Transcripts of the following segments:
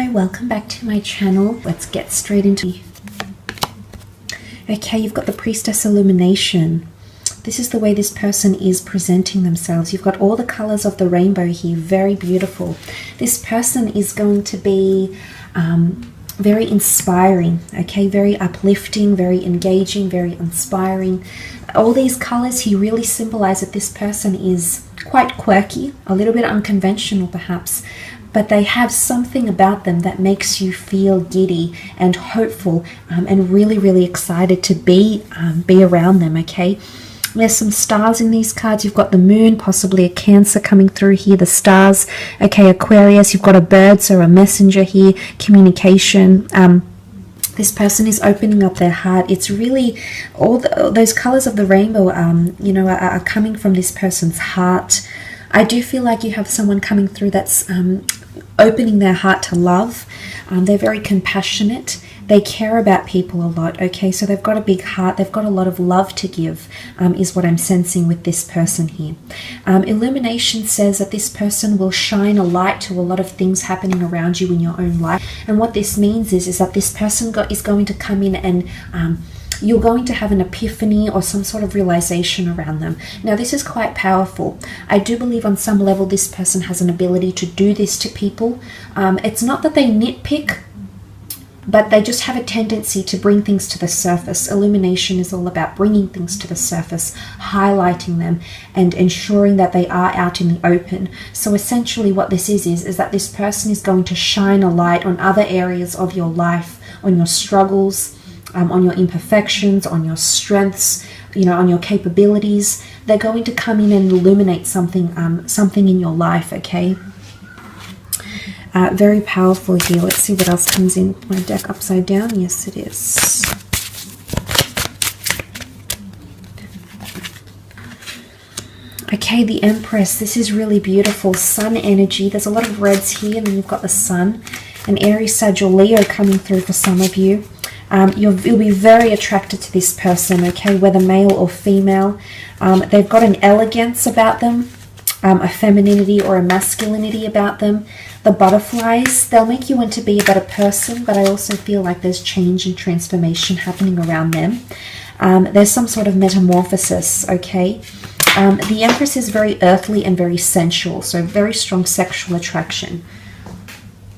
Hi, welcome back to my channel. Let's get straight into it. Okay, you've got the Priestess Illumination. This is the way this person is presenting themselves. You've got all the colors of the rainbow here, very beautiful. This person is going to be very inspiring, okay, very uplifting, very engaging, very inspiring. All these colors here really symbolize that this person is quite quirky, a little bit unconventional perhaps, but they have something about them that makes you feel giddy and hopeful and really, really excited to be around them, okay? There's some stars in these cards. You've got the moon, possibly a Cancer coming through here, the stars. Okay, Aquarius, you've got a bird, so a messenger here, communication. This person is opening up their heart. It's really all those colors of the rainbow, are coming from this person's heart. I do feel like you have someone coming through that's opening their heart to love. They're very compassionate. They care about people a lot, okay? So they've got a big heart. They've got a lot of love to give, is what I'm sensing with this person here. Illumination says that this person will shine a light to a lot of things happening around you in your own life. And what this means is that this person is going to come in and you're going to have an epiphany or some sort of realization around them. Now, this is quite powerful. I do believe on some level this person has an ability to do this to people. It's not that they nitpick, but they just have a tendency to bring things to the surface. Illumination is all about bringing things to the surface, highlighting them, and ensuring that they are out in the open. So essentially what this is that this person is going to shine a light on other areas of your life, on your struggles, on your imperfections, on your strengths, on your capabilities. They're going to come in and illuminate something in your life, okay? Very powerful here. Let's see what else comes in. My deck upside down. Yes, it is. Okay, the Empress. This is really beautiful. Sun energy. There's a lot of reds here, and then you've got the Sun. An Aries, Sag, or Leo coming through for some of you. You'll be very attracted to this person, okay, whether male or female. They've got an elegance about them, a femininity or a masculinity about them. The butterflies, they'll make you want to be a better person, but I also feel like there's change and transformation happening around them. There's some sort of metamorphosis, okay? The Empress is very earthly and very sensual, so very strong sexual attraction.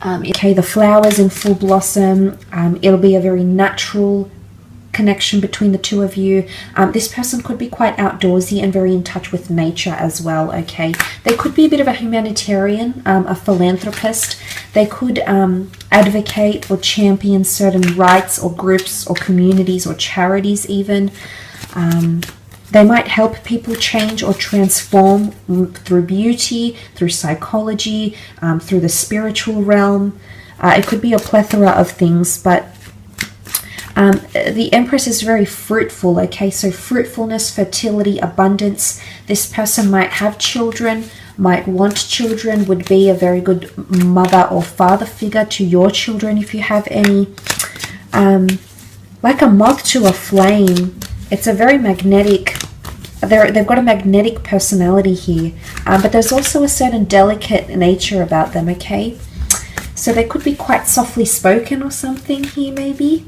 Okay, the flowers in full blossom. It'll be a very natural connection between the two of you. This person could be quite outdoorsy and very in touch with nature as well, okay? They could be a bit of a humanitarian, a philanthropist. They could advocate or champion certain rights or groups or communities or charities even. They might help people change or transform through beauty, through psychology, through the spiritual realm. It could be a plethora of things, but the Empress is very fruitful, okay? So fruitfulness, fertility, abundance. This person might have children, might want children, would be a very good mother or father figure to your children if you have any. Like a moth to a flame. It's a very magnetic, they've got a magnetic personality here, but there's also a certain delicate nature about them, okay? So they could be quite softly spoken or something here maybe.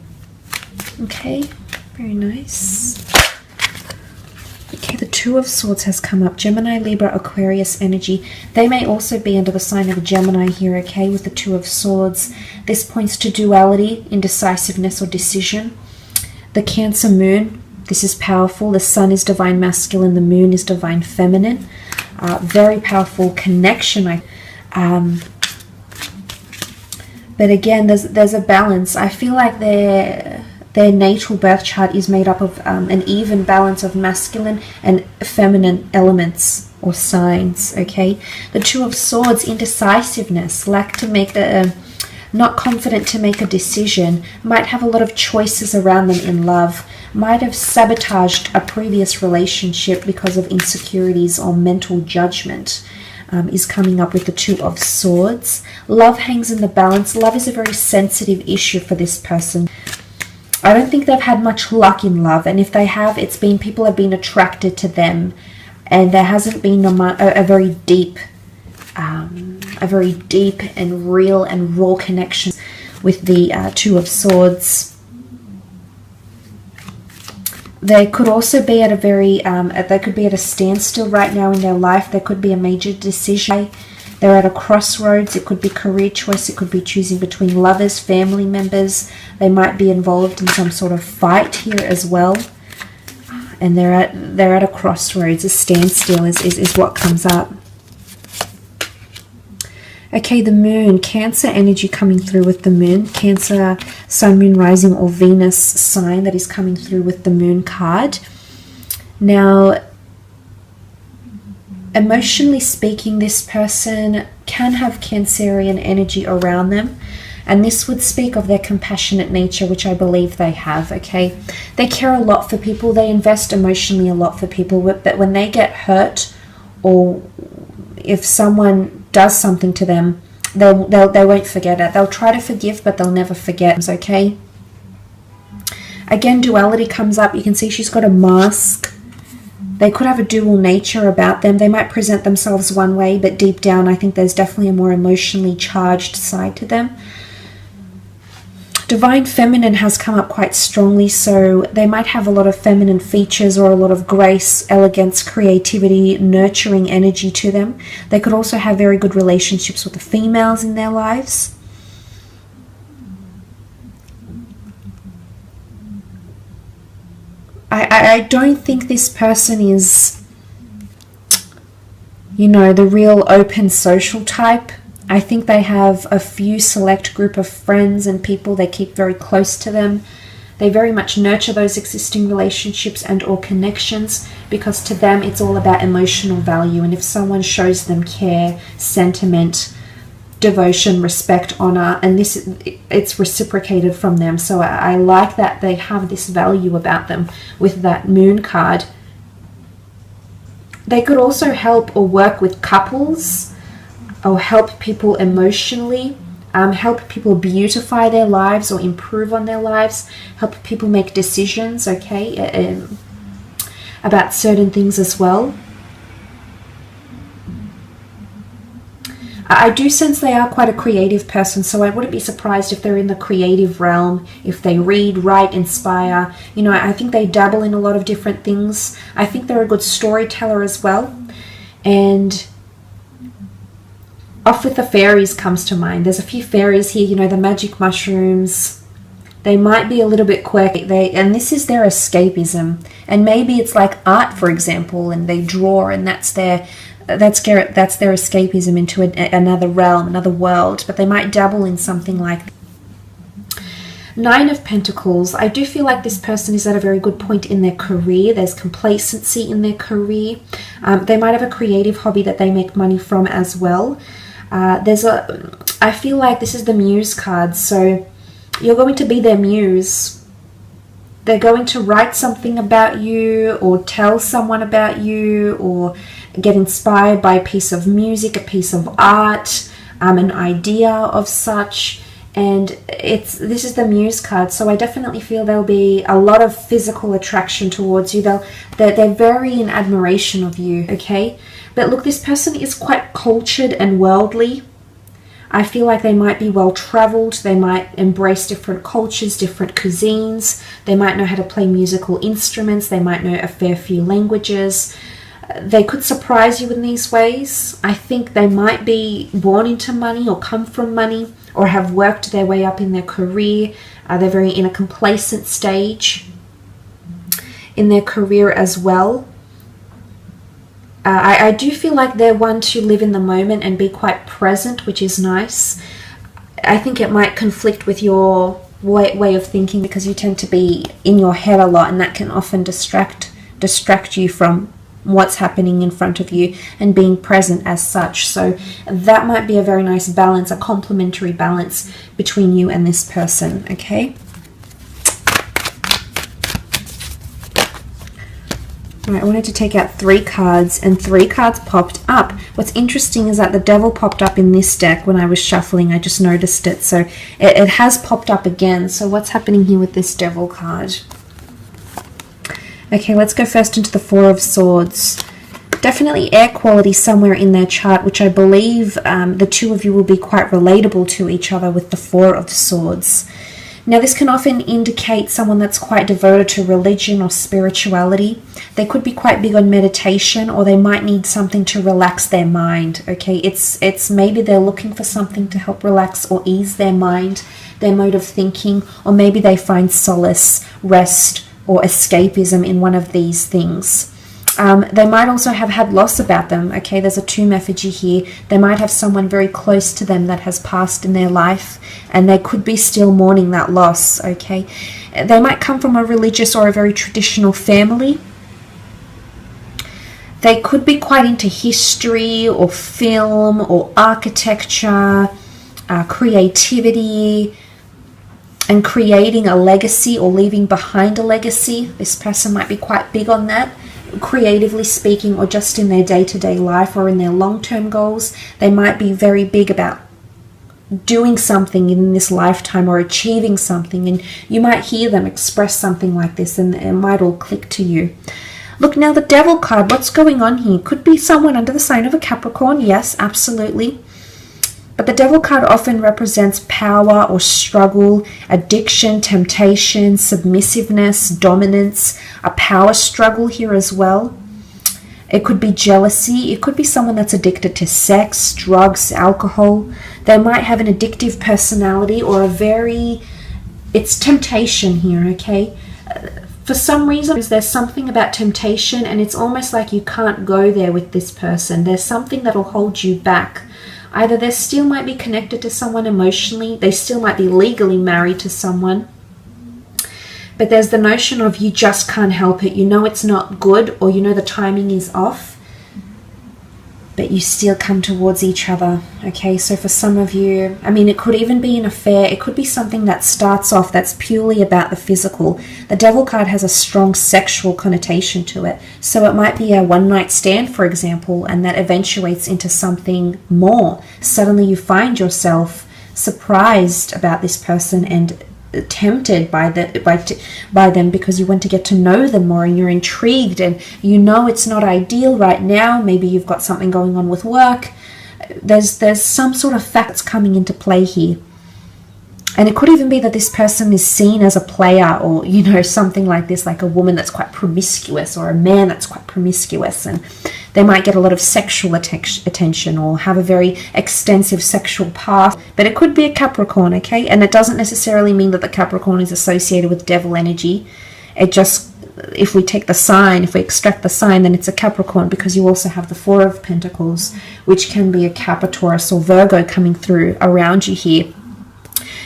Okay, very nice. Okay, the Two of Swords has come up. Gemini, Libra, Aquarius energy. They may also be under the sign of a Gemini here, okay, with the Two of Swords. This points to duality, indecisiveness, or decision. The Cancer moon. This is powerful. The Sun is divine masculine. The moon is divine feminine. Very powerful connection. But again, there's a balance. I feel like their natal birth chart is made up of an even balance of masculine and feminine elements or signs, okay? The Two of Swords, indecisiveness, lack to make not confident to make a decision, might have a lot of choices around them in love, might have sabotaged a previous relationship because of insecurities or mental judgment, is coming up with the Two of Swords. Love hangs in the balance. Love is a very sensitive issue for this person. I don't think they've had much luck in love, and if they have, it's been people have been attracted to them, and there hasn't been a very deep a very deep and real and raw connection with the Two of Swords. They could also be at a very, they could be at a standstill right now in their life. There could be a major decision. They're at a crossroads. It could be career choice. It could be choosing between lovers, family members. They might be involved in some sort of fight here as well. And they're at a crossroads. A standstill is what comes up. Okay, the moon, Cancer energy coming through with the moon. Cancer, sun, moon, rising, or Venus sign that is coming through with the moon card. Now, emotionally speaking, this person can have Cancerian energy around them. And this would speak of their compassionate nature, which I believe they have, okay? They care a lot for people. They invest emotionally a lot for people. But when they get hurt, or if someone does something to them, they won't forget it. They'll try to forgive, but they'll never forget, okay? Again, duality comes up. You can see she's got a mask. They could have a dual nature about them. They might present themselves one way, but deep down, I think there's definitely a more emotionally charged side to them. Divine Feminine has come up quite strongly, so they might have a lot of feminine features or a lot of grace, elegance, creativity, nurturing energy to them. They could also have very good relationships with the females in their lives. I don't think this person is, you know, the real open social type. I think they have a few select group of friends and people they keep very close to them. They very much nurture those existing relationships and or connections, because to them it's all about emotional value. And if someone shows them care, sentiment, devotion, respect, honor, and it's reciprocated from them. So I like that they have this value about them with that moon card. They could also help or work with couples, or help people emotionally, help people beautify their lives or improve on their lives, help people make decisions, okay, about certain things as well. I do sense they are quite a creative person, so I wouldn't be surprised if they're in the creative realm, if they read, write, inspire. You know, I think they dabble in a lot of different things. I think they're a good storyteller as well. And off with the fairies comes to mind. There's a few fairies here, you know, the magic mushrooms. They might be a little bit quirky, and this is their escapism. And maybe it's like art, for example, and they draw, and that's their escapism into another realm, another world. But they might dabble in something like that. Nine of Pentacles. I do feel like this person is at a very good point in their career. There's complacency in their career. They might have a creative hobby that they make money from as well. I feel like this is the Muse card, so you're going to be their muse. They're going to write something about you, or tell someone about you, or get inspired by a piece of music, a piece of art, an idea of such. And this is the Muse card, so I definitely feel there'll be a lot of physical attraction towards you. They're very in admiration of you, okay? But look, this person is quite cultured and worldly. I feel like they might be well-traveled. They might embrace different cultures, different cuisines. They might know how to play musical instruments. They might know a fair few languages. They could surprise you in these ways. I think they might be born into money or come from money, or have worked their way up in their career. They're very in a complacent stage in their career as well. I do feel like they're one to live in the moment and be quite present, which is nice. I think it might conflict with your way of thinking, because you tend to be in your head a lot, and that can often distract you from what's happening in front of you and being present as such. So that might be a very nice balance, a complementary balance between you and this person, okay? All right, I wanted to take out 3 cards, and 3 cards popped up. What's interesting is that the Devil popped up in this deck when I was shuffling. I just noticed it. So it has popped up again. So what's happening here with this Devil card? Okay, let's go first into the 4 of Swords. definitely air quality somewhere in their chart, which I believe the two of you will be quite relatable to each other with the Four of Swords. Now, this can often indicate someone that's quite devoted to religion or spirituality. They could be quite big on meditation, or they might need something to relax their mind, okay? It's maybe they're looking for something to help relax or ease their mind, their mode of thinking, or maybe they find solace, rest, or escapism in one of these things. They might also have had loss about them, okay? There's a tomb effigy here. They might have someone very close to them that has passed in their life, and they could be still mourning that loss, okay? They might come from a religious or a very traditional family. They could be quite into history or film or architecture, creativity, and creating a legacy or leaving behind a legacy. This person might be quite big on that, creatively speaking, or just in their day-to-day life or in their long-term goals. They might be very big about doing something in this lifetime or achieving something, and you might hear them express something like this and it might all click to you. Look, now the Devil card, what's going on here? Could be someone under the sign of a Capricorn, yes, absolutely. But the Devil card often represents power or struggle, addiction, temptation, submissiveness, dominance, a power struggle here as well. It could be jealousy. It could be someone that's addicted to sex, drugs, alcohol. They might have an addictive personality or it's temptation here, okay? For some reason, there's something about temptation, and it's almost like you can't go there with this person. There's something that'll hold you back. Either they still might be connected to someone emotionally, they still might be legally married to someone, but there's the notion of you just can't help it. You know it's not good, or you know the timing is off, but you still come towards each other, okay? So for some of you, I mean, it could even be an affair. It could be something that starts off that's purely about the physical. The Devil card has a strong sexual connotation to it. So it might be a one-night stand, for example, and that eventuates into something more. Suddenly you find yourself surprised about this person and tempted by them because you want to get to know them more, and you're intrigued, and you know it's not ideal right now. Maybe you've got something going on with work. There's some sort of facts coming into play here. And it could even be that this person is seen as a player, or, you know, something like this, like a woman that's quite promiscuous or a man that's quite promiscuous, and they might get a lot of sexual attention or have a very extensive sexual past. But it could be a Capricorn, okay? And it doesn't necessarily mean that the Capricorn is associated with devil energy. It just, if we take the sign, if we extract the sign, then it's a Capricorn, because you also have the Four of Pentacles, which can be a Capricorn or Virgo coming through around you here.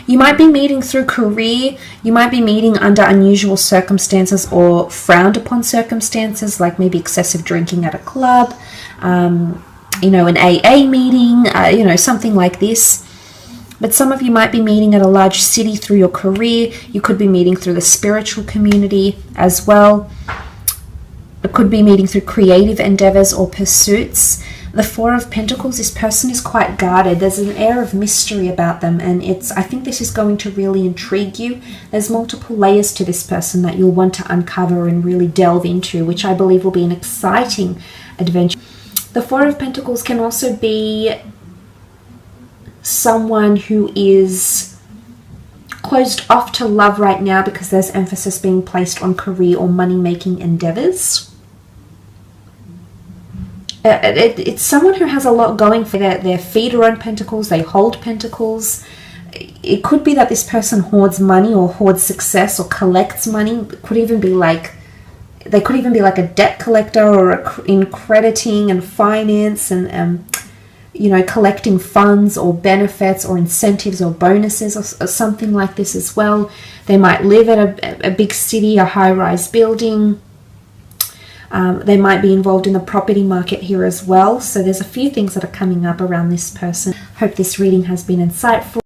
You might be meeting through career. You might be meeting under unusual circumstances or frowned upon circumstances, like maybe excessive drinking at a club, you know, an AA meeting, you know, something like this. But some of you might be meeting at a large city through your career. You could be meeting through the spiritual community as well. It could be meeting through creative endeavors or pursuits. The Four of Pentacles, this person is quite guarded. There's an air of mystery about them, and I think this is going to really intrigue you. There's multiple layers to this person that you'll want to uncover and really delve into, which I believe will be an exciting adventure. The Four of Pentacles can also be someone who is closed off to love right now because there's emphasis being placed on career or money-making endeavors. It's someone who has a lot going for their feet are on pentacles, they hold pentacles. It could be that this person hoards money or hoards success or collects money. It could even be like, they could even be like a debt collector or in crediting and finance and you know, collecting funds or benefits or incentives or bonuses or something like this as well. They might live at a big city, a high-rise building. They might be involved in the property market here as well. So there's a few things that are coming up around this person. Hope this reading has been insightful.